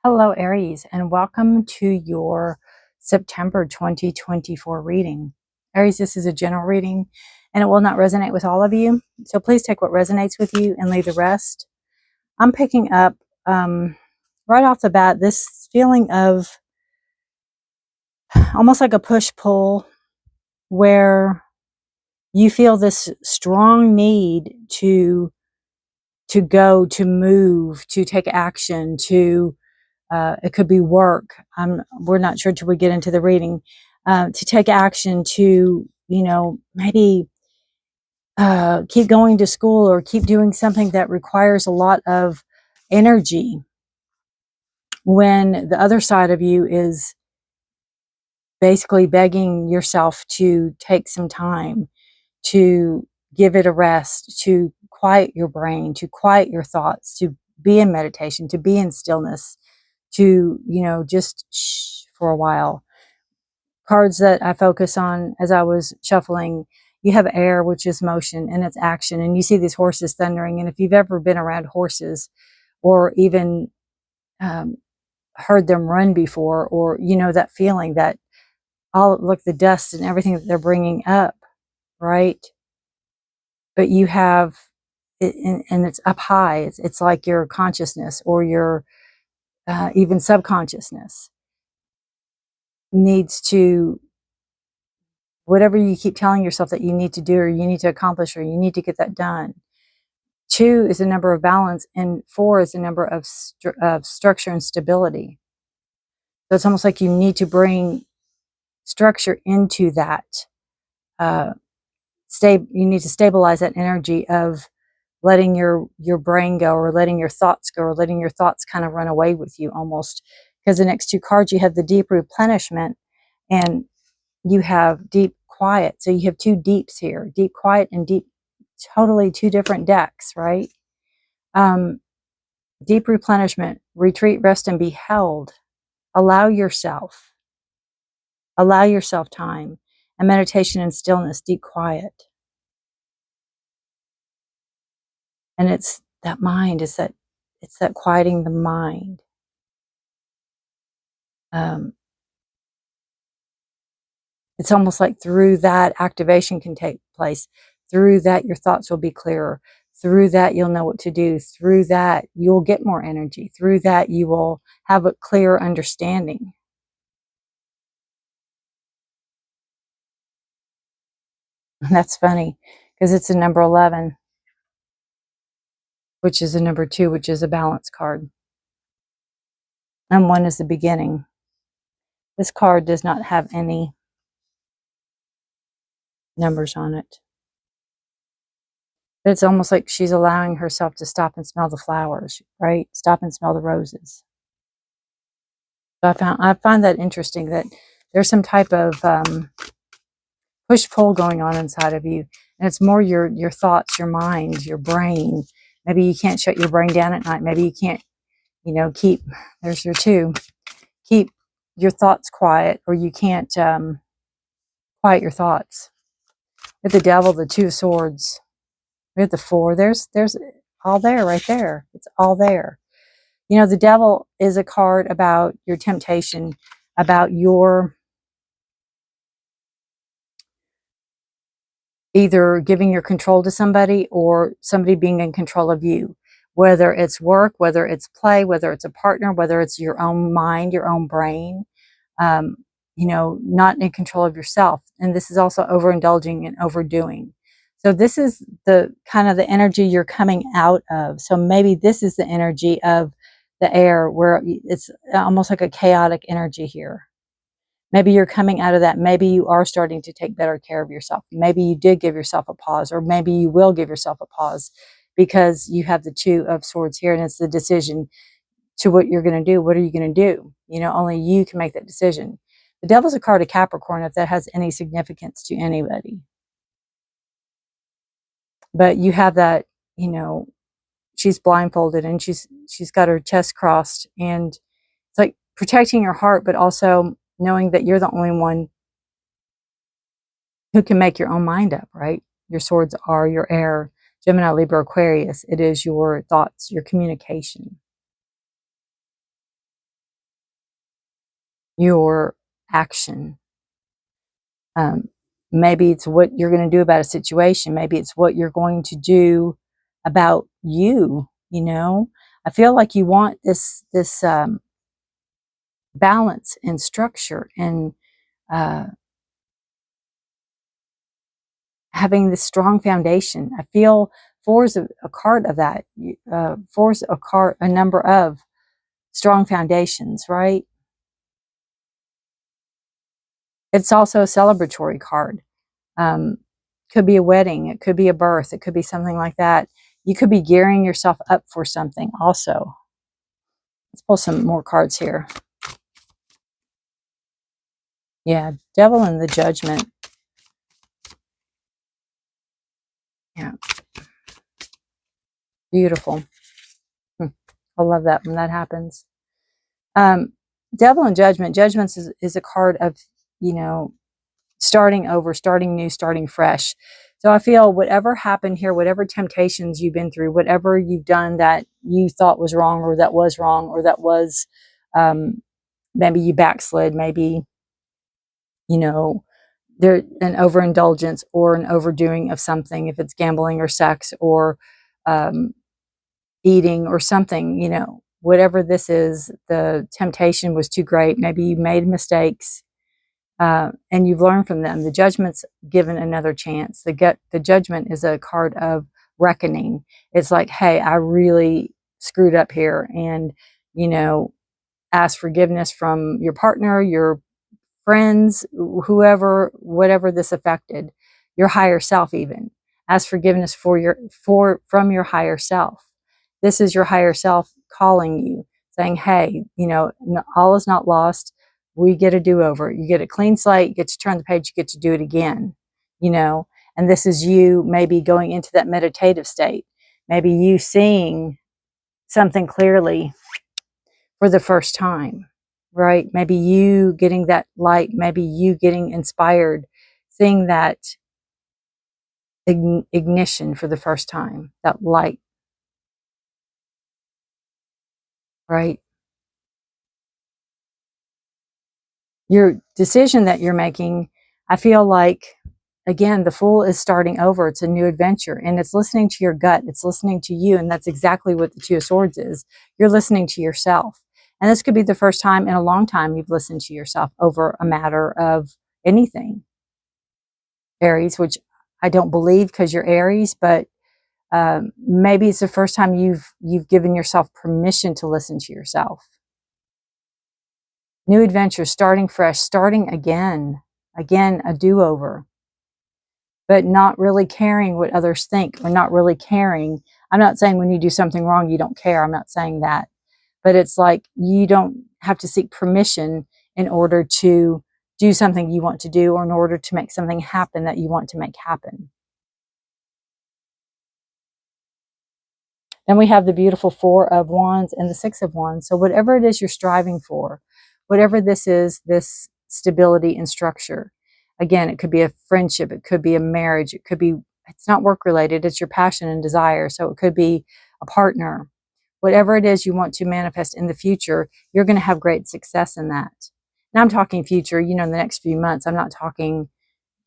Hello, Aries, and welcome to your September 2024 reading. Aries, this is a general reading, and it will not resonate with all of you. So please take what resonates with you and leave the rest. I'm picking up, right off the bat, this feeling of almost like a push-pull where you feel this strong need to go, to move, to take action, to it could be work. We're not sure till we get into the reading. To take action, to maybe keep going to school or keep doing something that requires a lot of energy, when the other side of you is basically begging yourself to take some time, to give it a rest, to quiet your brain, to quiet your thoughts, to be in meditation, to be in stillness, to just shh for a while. Cards that I focus on as I was shuffling, you have air, which is motion, and it's action, and you see these horses thundering. And if you've ever been around horses or even um, heard them run before, or that feeling that, oh look, the dust and everything that they're bringing up, right? But you have it, and it's up high. It's like your consciousness or your even subconsciousness needs to, whatever you keep telling yourself that you need to do or you need to accomplish or you need to get that done. 2 is a number of balance, and 4 is a number of structure and stability. So it's almost like you need to bring structure into that. Uh, you need to stabilize that energy of letting your brain go, or letting your thoughts go, or letting your thoughts kind of run away with you almost. Because the next 2 cards, you have the deep replenishment and you have deep quiet. So you have 2 deeps here, deep quiet and deep, totally 2 different decks, right? Deep replenishment, retreat, rest, and be held. Allow yourself time, and meditation and stillness, deep quiet. And it's that mind, it's that quieting the mind. It's almost like through that activation can take place. Through that, your thoughts will be clearer. Through that, you'll know what to do. Through that, you'll get more energy. Through that, you will have a clearer understanding. And that's funny because it's a number 11, which is a number 2, which is a balance card. And 1 is the beginning. This card does not have any numbers on it. But it's almost like she's allowing herself to stop and smell the flowers, right? Stop and smell the roses. So I find that interesting, that there's some type of push-pull going on inside of you. And it's more your thoughts, your mind, your brain. Maybe you can't shut your brain down at night. Maybe you can't, keep, there's your 2, keep your thoughts quiet, or you can't quiet your thoughts. With the devil, the 2 of swords. We have the 4. There's all there, right there. It's all there. The devil is a card about your temptation, about your either giving your control to somebody or somebody being in control of you, whether it's work, whether it's play, whether it's a partner, whether it's your own mind, your own brain, not in control of yourself. And this is also overindulging and overdoing. So this is the kind of the energy you're coming out of. So maybe this is the energy of the air, where it's almost like a chaotic energy here. Maybe you're coming out of that. Maybe you are starting to take better care of yourself. Maybe you did give yourself a pause, or maybe you will give yourself a pause because you have the 2 of swords here, and it's the decision to what you're going to do. What are you going to do? Only you can make that decision. The devil's a card of Capricorn, if that has any significance to anybody. But you have that, she's blindfolded and she's got her chest crossed, and it's like protecting your heart, but also knowing that you're the only one who can make your own mind up, right? Your swords are your air, Gemini, Libra, Aquarius. It is your thoughts, your communication. your action. Maybe it's what you're going to do about a situation. Maybe it's what you're going to do about you. You know, I feel like you want this balance and structure, and having this strong foundation. I feel four is a card of that. Four is a number of strong foundations, right? It's also a celebratory card. Could be a wedding, it could be a birth, it could be something like that. You could be gearing yourself up for something also. Let's pull some more cards here. Yeah, Devil and the Judgment. Yeah, beautiful. I love that when that happens. Devil and Judgment. Judgments is a card of, you know, starting over, starting new, starting fresh. So I feel whatever happened here, whatever temptations you've been through, whatever you've done that you thought was wrong, or that was wrong, or that was, maybe you backslid, maybe, you know, there an overindulgence or an overdoing of something, if it's gambling or sex or um, eating or something, you know, whatever this is, the temptation was too great. Maybe you made mistakes, and you've learned from them. The Judgment's given another chance. The Judgment is a card of reckoning. It's like, hey, I really screwed up here, and, you know, ask forgiveness from your partner, your friends, whoever, whatever this affected, your higher self. Even ask forgiveness from your higher self. This is your higher self calling you, saying, hey, you know, all is not lost. We get a do-over. You get a clean slate, you get to turn the page, you get to do it again, you know. And this is you maybe going into that meditative state, maybe you seeing something clearly for the first time, right? Maybe you getting that light, maybe you getting inspired, seeing that ignition for the first time, that light, right? Your decision that you're making, I feel like, again, the Fool is starting over. It's a new adventure, and it's listening to your gut. It's listening to you, and that's exactly what the Two of Swords is. You're listening to yourself. And this could be the first time in a long time you've listened to yourself over a matter of anything, Aries, which I don't believe because you're Aries, but maybe it's the first time you've given yourself permission to listen to yourself. New adventure, starting fresh, starting again, a do-over, but not really caring what others think, or not really caring. I'm not saying when you do something wrong, you don't care. I'm not saying that, but it's like you don't have to seek permission in order to do something you want to do, or in order to make something happen that you want to make happen. Then we have the beautiful Four of Wands and the Six of Wands. So whatever it is you're striving for, whatever this is, this stability and structure. Again, it could be a friendship, it could be a marriage, it could be, it's not work related, it's your passion and desire. So it could be a partner. Whatever it is you want to manifest in the future, you're going to have great success in that. Now I'm talking future, you know, in the next few months. I'm not talking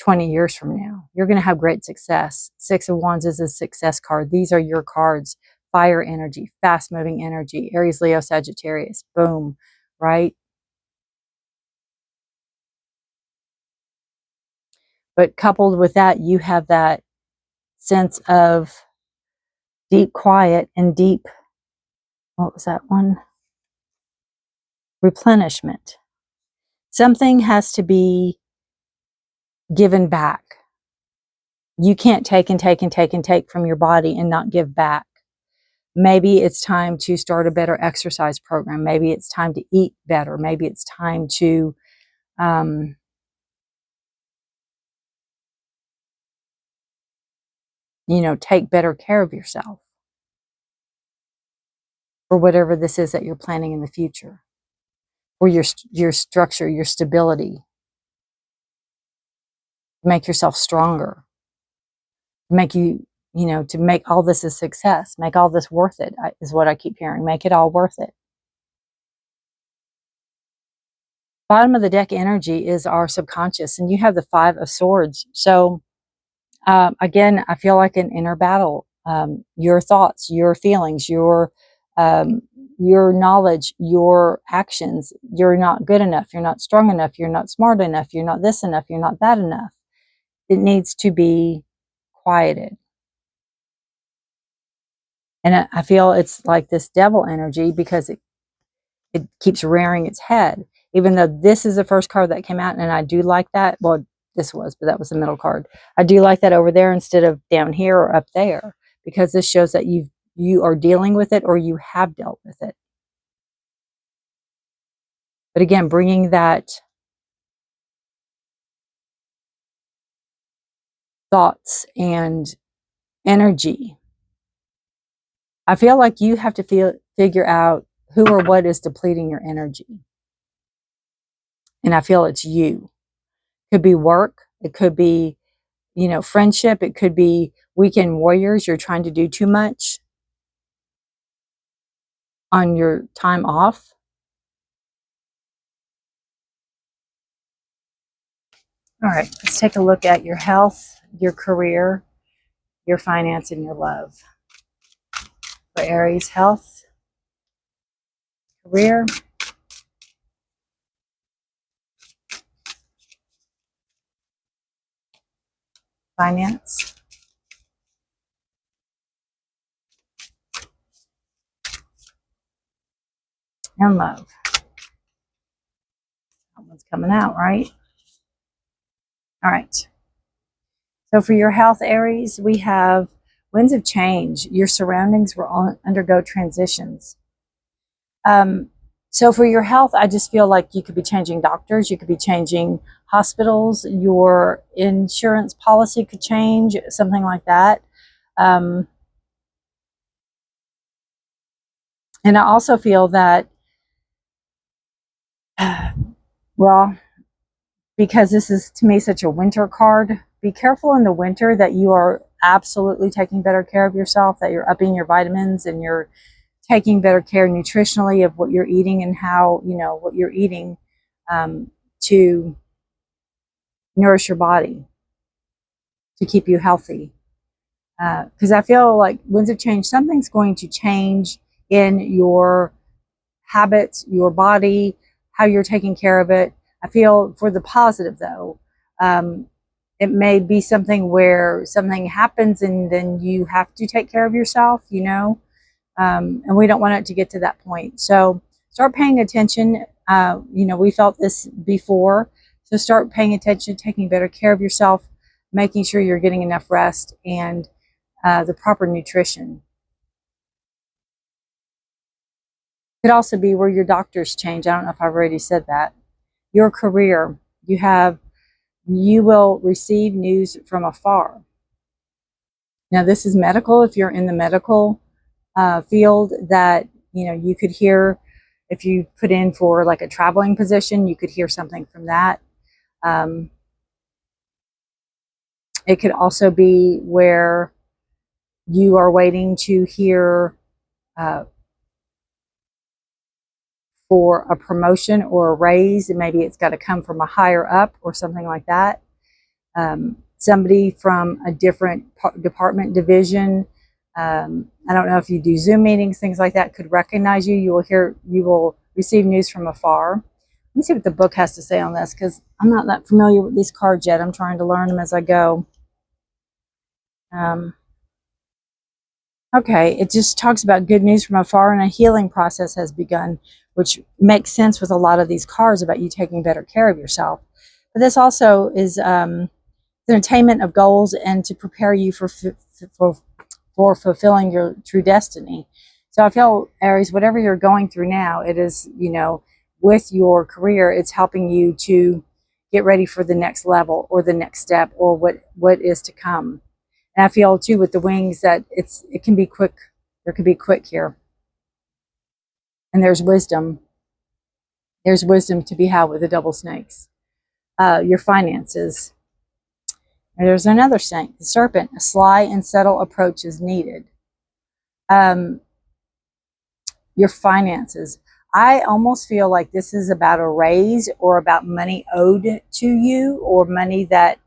20 years from now. You're going to have great success. Six of Wands is a success card. These are your cards. Fire energy, fast moving energy, Aries, Leo, Sagittarius, boom, right? But coupled with that, you have that sense of deep quiet and deep, what was that one? Replenishment. Something has to be given back. You can't take and take and take and take from your body and not give back. Maybe it's time to start a better exercise program. Maybe it's time to eat better. Maybe it's time to you know, take better care of yourself, or whatever this is that you're planning in the future, or your structure, your stability, make yourself stronger, make you, you know, to make all this a success, make all this worth it, is what I keep hearing. Make it all worth it. bottom of the deck energy is our subconscious, and you have the 5 of Swords. So again, I feel like an inner battle. Your thoughts, your feelings, your knowledge, your actions. You're not good enough. You're not strong enough. You're not smart enough. You're not this enough. You're not that enough. It needs to be quieted. And I feel it's like this devil energy because it keeps rearing its head. Even though this is the first card that came out, and I do like that. Well, this was, but that was the middle card. I do like that over there instead of down here or up there, because this shows that you are dealing with it, or you have dealt with it. But again, bringing that thoughts and energy. I feel like you have to figure out who or what is depleting your energy. And I feel it's you. It could be work. It could be, friendship. It could be weekend warriors. You're trying to do too much on your time off. All right, let's take a look at your health, your career, your finance, and your love. For Aries, health, career, finance, and love. That one's coming out, right? All right. So for your health, Aries, we have winds of change. Your surroundings will undergo transitions. So for your health, I just feel like you could be changing doctors. You could be changing hospitals. Your insurance policy could change, something like that. And I also feel that, well, because this is to me such a winter card, be careful in the winter that you are absolutely taking better care of yourself, that you're upping your vitamins and you're taking better care nutritionally of what you're eating and how, what you're eating to nourish your body, to keep you healthy. Because I feel like winds of change, something's going to change in your habits, your body, how you're taking care of it. I feel for the positive though, it may be something where something happens and then you have to take care of yourself, and we don't want it to get to that point. So start paying attention. We felt this before. So start paying attention, taking better care of yourself, making sure you're getting enough rest and the proper nutrition. Could also be where your doctors change. I don't know if I've already said that. Your career, you will receive news from afar. Now this is medical. If you're in the medical field, that you could hear, if you put in for like a traveling position, you could hear something from that. It could also be where you are waiting to hear for a promotion or a raise, and maybe it's got to come from a higher up or something like that. Somebody from a different department, division, I don't know if you do Zoom meetings, things like that, could recognize you. You will receive news from afar. Let me see what the book has to say on this, because I'm not that familiar with these cards yet. I'm trying to learn them as I go. Okay, it just talks about good news from afar, and a healing process has begun, which makes sense with a lot of these cards about you taking better care of yourself. But this also is the attainment of goals and to prepare you for fulfilling your true destiny. So I feel, Aries, whatever you're going through now, it is, with your career, it's helping you to get ready for the next level or the next step or what is to come. And I feel too with the wings that it can be quick. There could be quick here. And there's wisdom. There's wisdom to be had with the double snakes. Your finances. And there's another snake, the serpent. A sly and subtle approach is needed. Your finances. I almost feel like this is about a raise or about money owed to you, or money that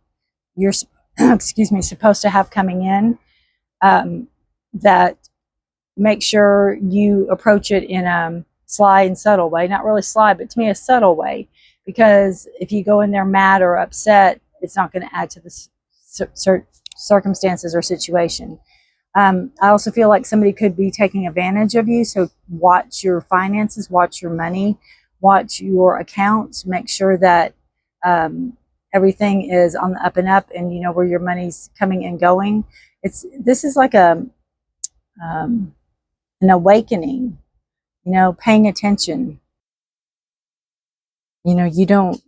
you're, excuse me, supposed to have coming in. That make sure you approach it in a sly and subtle way. Not really sly, but to me a subtle way. Because if you go in there mad or upset, it's not going to add to the circumstances or situation. I also feel like somebody could be taking advantage of you. So watch your finances, watch your money, watch your accounts, make sure that everything is on the up and up, and you know where your money's coming and going. This is like a an awakening, you know, paying attention. You know, you don't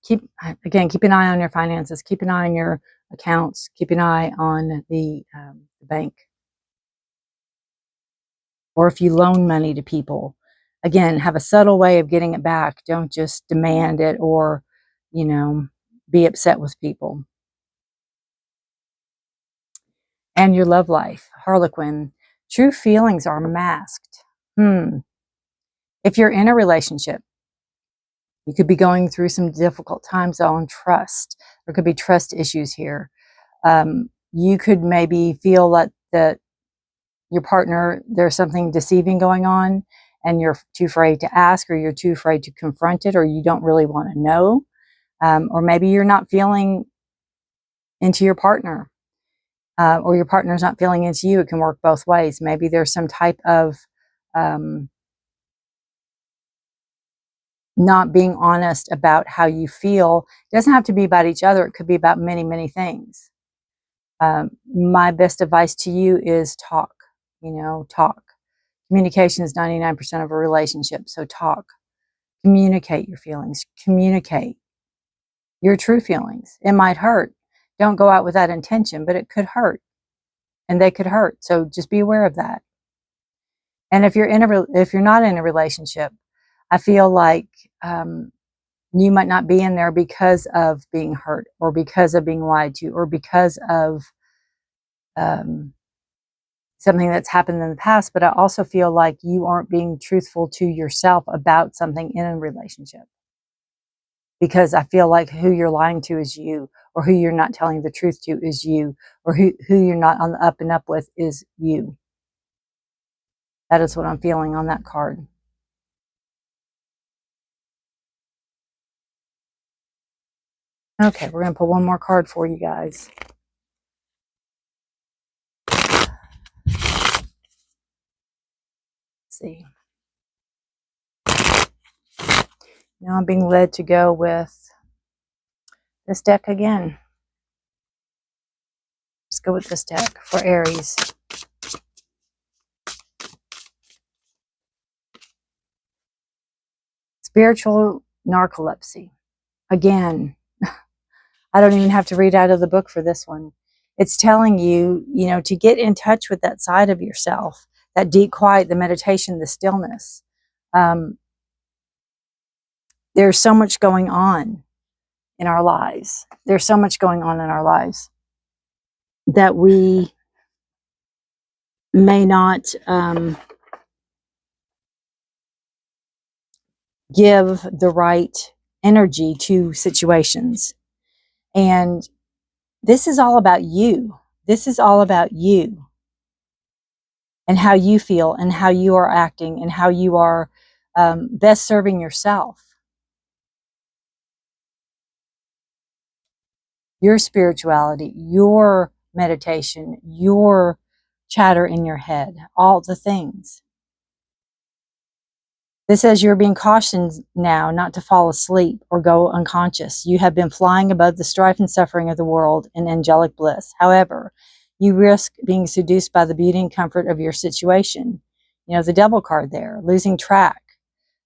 keep an eye on your finances, keep an eye on your accounts, keep an eye on the bank. Or if you loan money to people, again, have a subtle way of getting it back. Don't just demand it or, you know, be upset with people. And your love life, Harlequin, true feelings are masked. If you're in a relationship, you could be going through some difficult times on trust. There could be trust issues here. You could maybe feel that your partner, there's something deceiving going on, and you're too afraid to ask, or you're too afraid to confront it, or you don't really want to know. Or maybe you're not feeling into your partner, or your partner's not feeling into you. It can work both ways. Maybe there's some type of not being honest about how you feel. It doesn't have to be about each other. It could be about many, many things. My best advice to you is talk. You know, talk. Communication is 99% of a relationship. So talk. Communicate your feelings. Communicate your true feelings. It might hurt. Don't go out with that intention, but it could hurt, and they could hurt. So just be aware of that. And if you're not in a relationship, I feel like you might not be in there because of being hurt, or because of being lied to, or because of something that's happened in the past. But I also feel like you aren't being truthful to yourself about something in a relationship, because I feel like who you're lying to is you, or who you're not telling the truth to is you, or who you're not on the up and up with is you. That is what I'm feeling on that card. Okay, we're going to pull one more card for you guys. Let's see. Now I'm being led to go with this deck again. Let's go with this deck for Aries. Spiritual narcolepsy. Again, I don't even have to read out of the book for this one. It's telling you, you know, to get in touch with that side of yourself, that deep quiet, the meditation, the stillness. There's so much going on in our lives. There's so much going on in our lives that we may not give the right energy to situations. And this is all about you. This is all about you and how you feel and how you are acting and how you are best serving yourself. Your spirituality, your meditation, your chatter in your head, all the things. This says you're being cautioned now not to fall asleep or go unconscious. You have been flying above the strife and suffering of the world in angelic bliss. However, you risk being seduced by the beauty and comfort of your situation. You know, the devil card there, losing track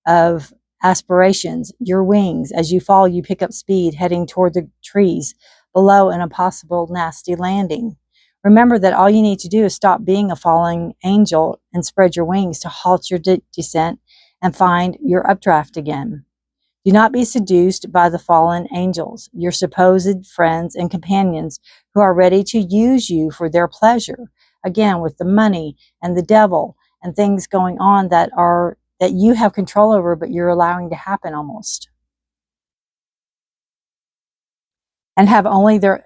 of aspirations, your wings. As you fall, you pick up speed, heading toward the trees below and a possible nasty landing. Remember that all you need to do is stop being a falling angel and spread your wings to halt your descent and find your updraft again. Do not be seduced by the fallen angels, your supposed friends and companions who are ready to use you for their pleasure. Again, with the money and the devil and things going on that that you have control over, but you're allowing to happen almost. And have only their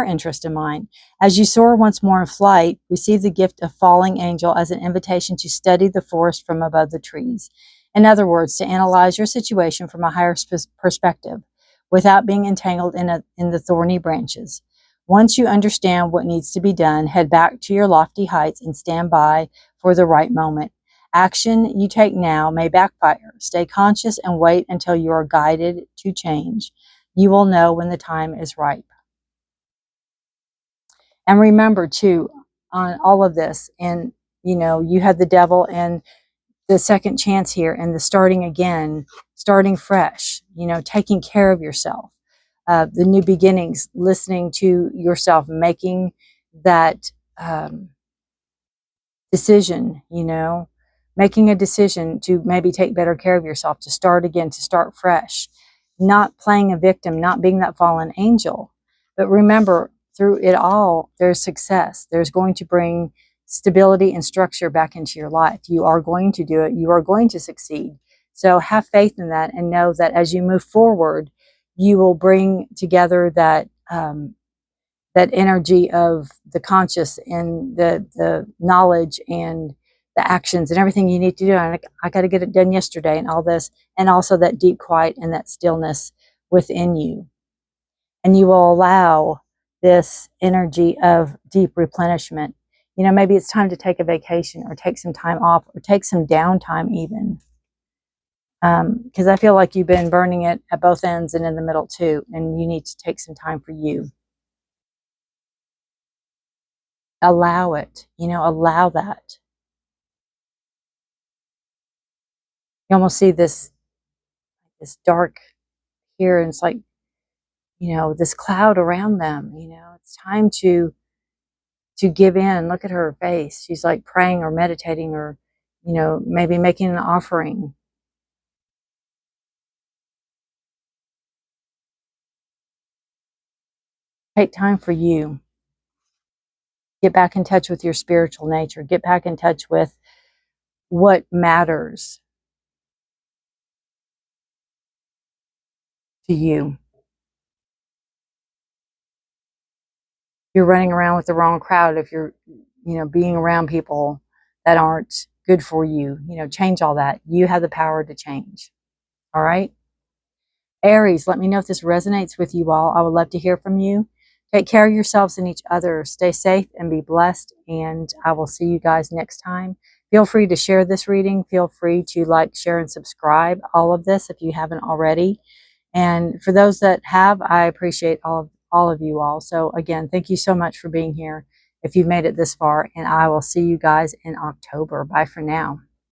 interest in mind. As you soar once more in flight, receive the gift of falling angel as an invitation to study the forest from above the trees. In other words, to analyze your situation from a higher perspective, without being entangled in the thorny branches. Once you understand what needs to be done, head back to your lofty heights and stand by for the right moment. Action you take now may backfire. Stay conscious and wait until you are guided to change. You will know when the time is ripe. And remember too, on all of this, and you have the devil and the second chance here and the starting again, starting fresh, taking care of yourself, the new beginnings, listening to yourself, making that decision, making a decision to maybe take better care of yourself, to start again, to start fresh, not playing a victim, not being that fallen angel. But remember, through it all, there's success. There's going to bring stability and structure back into your life. You are going to do it. You are going to succeed. So have faith in that and know that as you move forward, you will bring together that that energy of the conscious and the knowledge and the actions and everything you need to do. And I got to get it done yesterday and all this, and also that deep quiet and that stillness within you. And you will allow this energy of deep replenishment. Maybe it's time to take a vacation or take some time off or take some downtime even. Because I feel like you've been burning it at both ends and in the middle too. And you need to take some time for you. Allow it, allow that. You almost see this dark here, and it's like, this cloud around them. It's time to give in. Look at her face. She's like praying or meditating or, maybe making an offering. Take time for you. Get back in touch with your spiritual nature. Get back in touch with what matters to you. You're running around with the wrong crowd if you're, being around people that aren't good for you. Change all that. You have the power to change. All right? Aries, let me know if this resonates with you all. I would love to hear from you. Take care of yourselves and each other. Stay safe and be blessed. And I will see you guys next time. Feel free to share this reading. Feel free to like, share, and subscribe all of this if you haven't already. And for those that have, I appreciate all of you all. So again, thank you so much for being here if you've made it this far. And I will see you guys in October. Bye for now.